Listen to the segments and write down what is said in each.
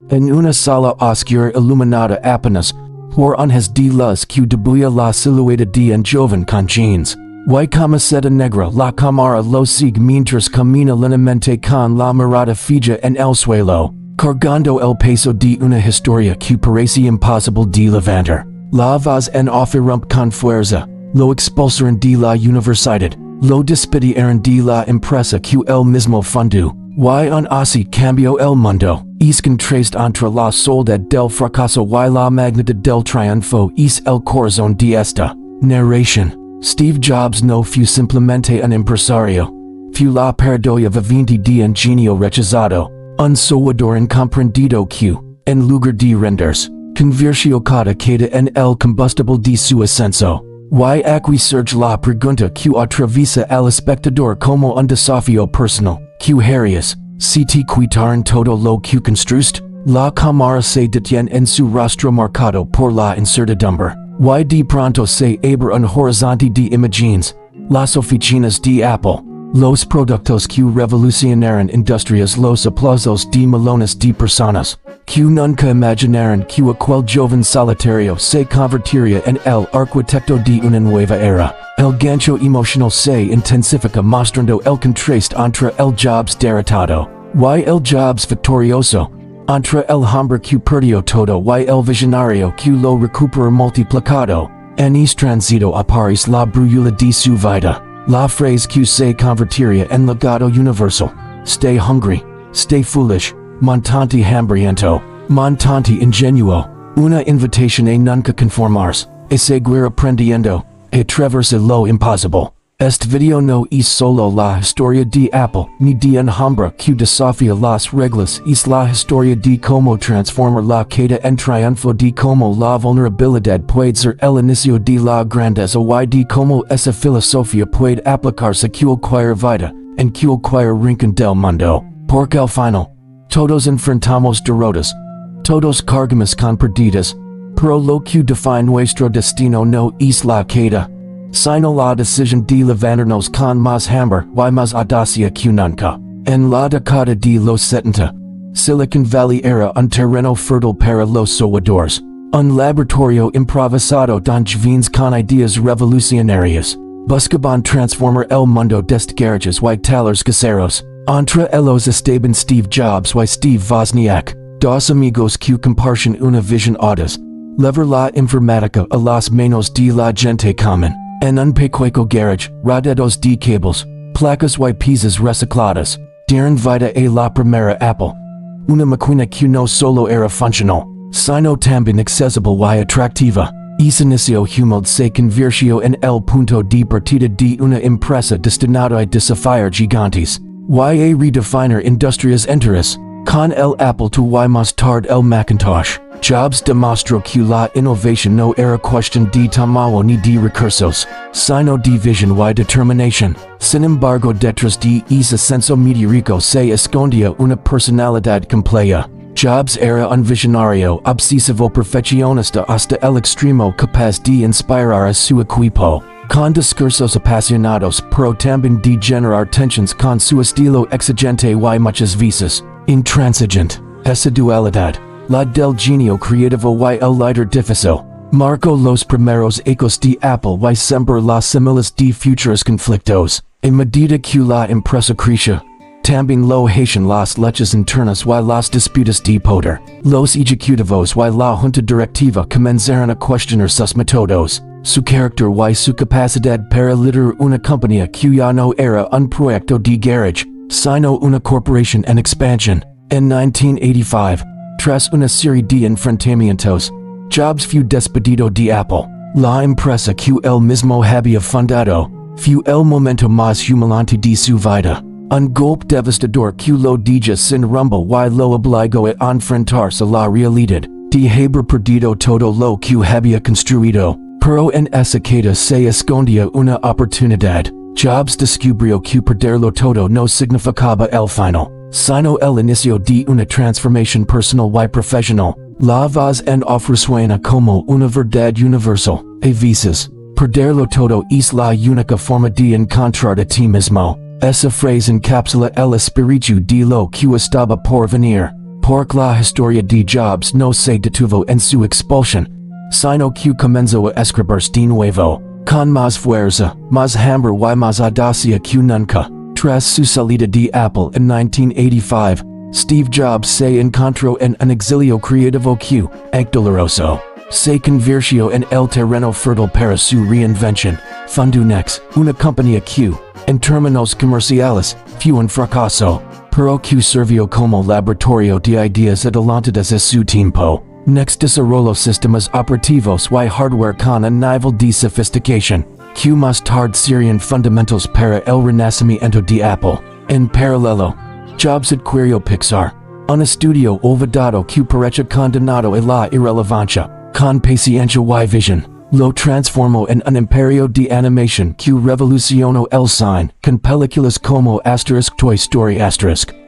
En una sala oscura iluminada apenas por anjas de luz que debuya la silueta de un joven con jeans. Y camiseta negra la cámara lo sigue mientras camina lentamente con la mirada fija en el suelo, cargando el peso de una historia que parece imposible de levantar. La voz en off irrumpe con fuerza, lo expulsaron de la universidad, lo despidieron de la empresa que el mismo fundó. Y un así cambió el mundo. Es contraste entre la soledad del fracaso y la magnitud del triunfo es el corazón de esta narración. Steve Jobs no fue simplemente un empresario. Fue la parodia vivente de un genio rechazado. Un soñador incomprendido que, en lugar de rendirse, convirtió cada queda en el combustible de su ascenso. Y aquí surge la pregunta que atraviesa al espectador como un desafío personal. Que harías, si te quitaran todo lo que construiste? La cámara se detiene en su rostro marcado por la incertidumbre. Y de pronto se abre un horizonte de imágenes. Las oficinas de Apple. Los productos que revolucionaron industrias, los aplausos de millones de personas. Que nunca imaginaron que aquel joven solitario se convertiría en el arquitecto de una nueva era. El gancho emocional se intensifica mostrando el contraste entre el Jobs derrotado y el Jobs victorioso, entre el hombre que perdió todo y el visionario que lo recupera multiplicado. En este tránsito aparece la brújula de su vida, la frase que se convertiría en legado universal. Stay hungry, stay foolish, montante hambriento, montante ingenuo, una invitación a nunca conformarse, a seguir aprendiendo, a atreverse lo imposible. Este video no es solo la historia de Apple, ni de un hombre que desafía las reglas, es la historia de cómo transformar la queda en triunfo, de cómo la vulnerabilidad puede ser el inicio de la grandeza y de cómo esa filosofía puede aplicarse a cualquier vida, en cualquier rincón del mundo. Porque al final, todos enfrentamos derrotas, todos cargamos con perdidos, pero lo que define nuestro destino no es la queda, sino la decisión de levantarnos con más hambre y más audacia que nunca. En la década de los 70, Silicon Valley era un terreno fértil para los soñadores, un laboratorio improvisado donde jóvenes con ideas revolucionarias buscaban transformar el mundo desde garages y talleres caseros. Entre ellos estaban Steve Jobs y Steve Wozniak, dos amigos que compartían una visión audaz, levar la informática a las manos de la gente común. En un pequeño garage, rodeados de cables, placas y piezas recicladas, dieron vida a la primera Apple. Una máquina que no solo era funcional, sino también accesible y atractiva. Ese inicio humilde se convirtió en el punto de partida de una empresa destinada a desafiar gigantes, y a redefinir industrias enteras. Con el Apple II y más tarde el Macintosh, Jobs demostró que la innovación no era cuestión de tamaño ni de recursos, sino de visión y determinación. Sin embargo, detrás de ese ascenso meteórico se escondía una personalidad compleja. Jobs era un visionario obsesivo perfeccionista hasta el extremo, capaz de inspirar a su equipo, con discursos apasionados, pero también de generar tensiones con su estilo exigente y muchas veces intransigente. Esa dualidad, la del genio creativo y el líder difícil, marcó los primeros ecos de Apple y sembró las semillas de futuros conflictos. A medida que la empresa crecía, también lo hacían las luchas internas y las disputas de poder. Los ejecutivos y la junta directiva comenzaron a cuestionar sus métodos, su carácter y su capacidad para liderar una compañía que ya no era un proyecto de garage, sino una corporación en expansión. En 1985, tras una serie de enfrentamientos, Jobs fue despedido de Apple. La empresa que él mismo había fundado fue el momento más humillante de su vida. Un golpe devastador que lo dejó sin rumbo y lo obligó a enfrentarse a la realidad de haber perdido todo lo que había construido. Pero en esa queda se escondía una oportunidad. Jobs descubrió que perderlo todo no significaba el final, sino el inicio de una transformación personal y profesional. La voz en off resuena como una verdad universal. A veces, perderlo todo es la única forma de encontrar a ti mismo. Esa frase encapsula el espíritu de lo que estaba por venir. Por la historia de Jobs no se detuvo en su expulsión, sino que comenzó a escribir de nuevo, con más fuerza, más hambre y más audacia que nunca. Tras su salida de Apple en 1985, Steve Jobs se encontró en un exilio creativo que, doloroso, se convirtió en el terreno fértil para su reinvención. Fundó una compañía que, en términos comerciales, fue un fracaso, pero que sirvió como laboratorio de ideas adelantadas a su tiempo. Desarrolló sistemas operativos y hardware con un nivel de sofisticación que más tarde serían fundamentals para el renacimiento de Apple. En paralelo, Jobs adquirió Pixar, un estudio olvidado que parecía condenado a la irrelevancia. Con paciencia y visión, lo transformó en un imperio de animación que revolucionó el cine, con películas como Toy Story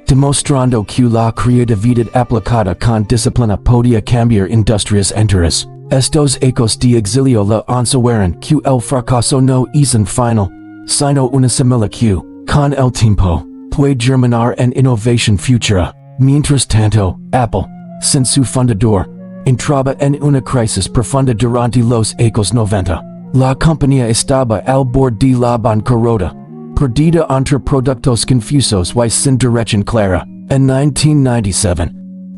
demostrando que la creatividad aplicada con disciplina podía cambiar industrias enteras. Estos ecos de exilio le enseñaron que el fracaso no es un final, sino una semilla que, con el tiempo, puede germinar en innovación futura. Mientras tanto, Apple, sin su fundador, entraba en una crisis profunda durante los años 90. La compañía estaba al borde de la bancarrota, perdida entre productos confusos y sin dirección clara. En 1997,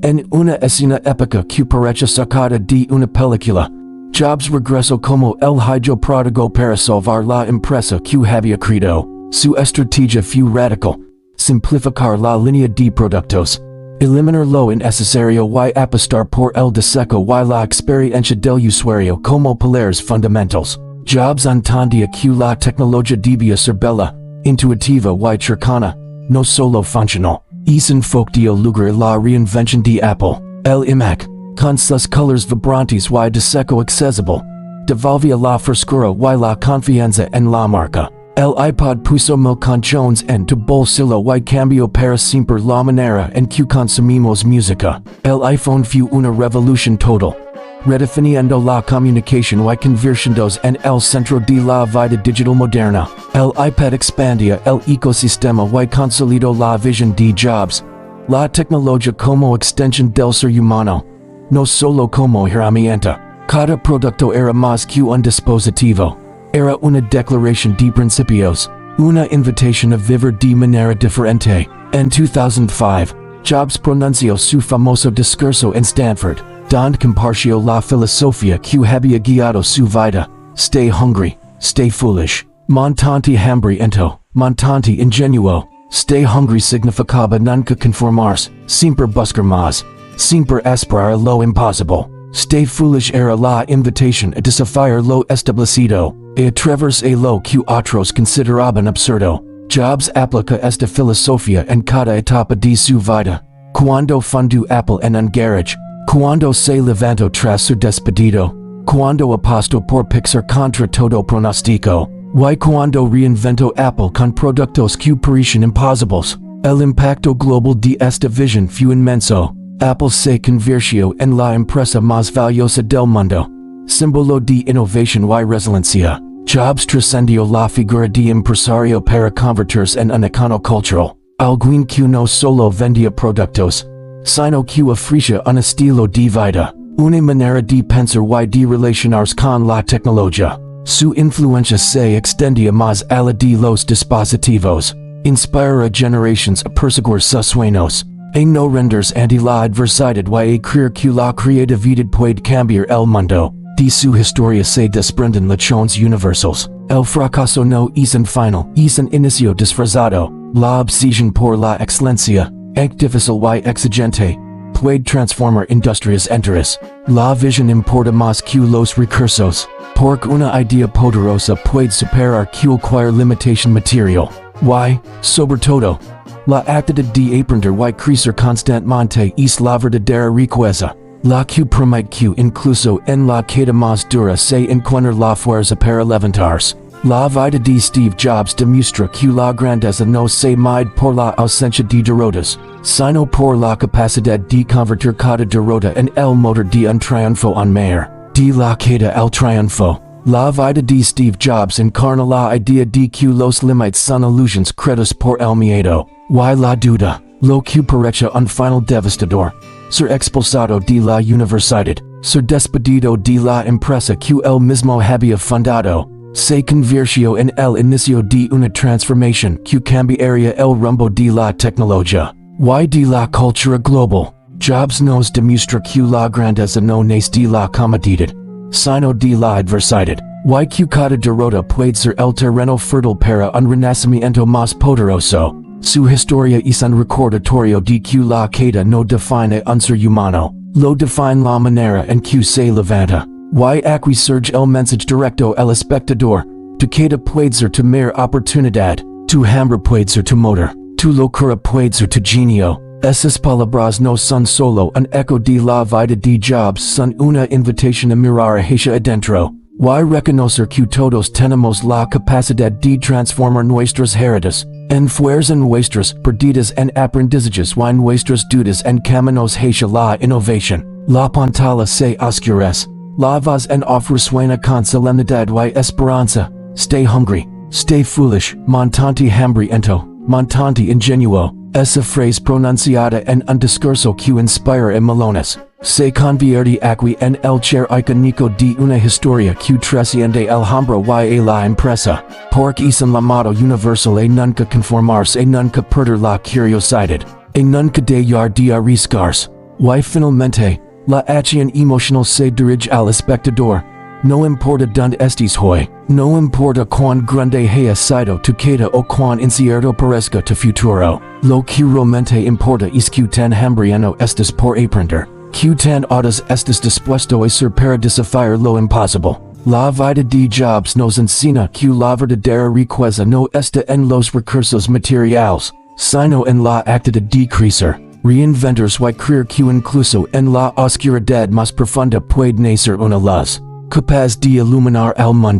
en una escena épica que parecía sacada de una película, Jobs regresó como el hijo pródigo para salvar la empresa que había creado. Su estrategia fue radical: simplificar la línea de productos, eliminar lo innecesario y apostar por el diseño y la experiencia del usuario como pilares fundamentals. Jobs entendía que la tecnología debía ser bella, intuitiva y cercana, no solo funcional. Es un foco dio lugar la reinvención de Apple. El iMac, con sus colores vibrantes y diseño accesible, devolvía la frescura y la confianza en la marca. El iPod puso mil canciones en tu bolsillo y cambió para siempre la manera en que consumimos música. El iPhone fue una revolución total, redefiniendo la comunicación y convirtiéndose en el centro de la vida digital moderna. El iPad expandía el ecosistema y consolidó la visión de Jobs, la tecnología como extensión del ser humano, no solo como herramienta. Cada producto era más que un dispositivo. Era una declaración de principios, una invitación a vivir de manera diferente. En 2005, Jobs pronunció su famoso discurso en Stanford, donde compartió la filosofía que había guiado su vida: stay hungry, stay foolish. Montante hambriento, montante ingenuo. Stay hungry significaba nunca conformarse, siempre buscar más, siempre aspirar a lo imposible. Stay foolish era la invitación a desafiar lo establecido, a atreverse a lo que otros consideraban absurdo. Jobs aplica esta filosofía en cada etapa de su vida. Cuando fundó Apple en un garage, cuando se levantó tras su despedido, cuando apostó por Pixar contra todo pronóstico, y cuando reinventó Apple con productos que parecían imposibles. El impacto global de esta visión fue inmenso. Apple se convirtió en la empresa más valiosa del mundo, símbolo de innovación y resiliencia. Jobs trascendió la figura de empresario para convertirse en un icono cultural, alguien que no solo vendía productos, sino que ofrecía un estilo de vida, una manera de pensar y de relacionarse con la tecnología. Su influencia se extendía más allá de los dispositivos, inspira a generaciones a perseguir sus sueños, a no rendirse ante la adversidad y a creer que la creatividad puede cambiar el mundo. De su historia se desprenden lecciones universales. El fracaso no es un final, es un inicio disfrazado. La obsesión por la excelencia, aunque difícil y exigente, puede transformar industrias enteras. La visión importa más que los recursos, porque una idea poderosa puede superar cualquier limitación material. Y, sobre todo, la actividad de aprender y crecer constantemente es la verdadera riqueza. La que permite que incluso en la queda más dura se encuentre la fuerza para levantarse. La vida de Steve Jobs demuestra que la grandeza no se mide por la ausencia de derrotas, sino por la capacidad de convertir cada derrota en el motor de un triunfo en mayor. De la queda al triunfo. La vida de Steve Jobs encarna la idea de que los límites son ilusiones creadas por el miedo, y la duda. Lo que parecha un final devastador. Ser expulsado de la universidad. Ser despedido de la empresa que el mismo había fundado. Se convirtió en el inicio de una transformación que cambiaría el rumbo de la tecnología y de la cultura global. Jobs nos demuestra que la grandeza no nace de la comodidad, sino de la adversidad. Y que cada derrota puede ser el terreno fértil para un renacimiento más poderoso. Su historia es un recordatorio de que la queda no define un ser humano, lo define la manera en que se levanta. Y aquí surge el mensaje directo al espectador. Tu queda puede ser tu mera oportunidad, tu hambre puede ser tu motor, tu locura puede ser tu genio. Esas palabras no son solo un eco de la vida de Jobs, son una invitación a mirar hacia adentro. Y reconocer que todos tenemos la capacidad de transformar nuestras heridas en fuerzas nuestras perdidas en aprendizajes y nuestras dudas en caminos hacia la innovación. La pantalla se oscurece. La voz en off resuena con solemnidad y esperanza. Stay hungry, stay foolish, montante hambriento, montante ingenuo. Esa frase pronunciada en un discurso que inspira melones. Se convierte aquí en el chair icónico de una historia que trasciende el hombre y la empresa. Porque es un llamado universal a nunca conformarse, a nunca perder la curiosidad, a nunca dejar de arriesgarse. Y finalmente, la acción emocional se dirige al espectador. No importa dónde estés hoy, no importa cuán grande haya sido tu queda o cuán incierto parezca tu futuro. Lo que realmente importa es que tan hambriento estés por aprender, que tan audaz estés dispuesto a ser para desafiar lo imposible. La vida de Jobs nos enseña que la verdadera riqueza no está en los recursos materiales, sino en la actitud de crecer, reinventarse y creer que incluso en la oscuridad más profunda puede nacer una luz capaz de iluminar al mundo.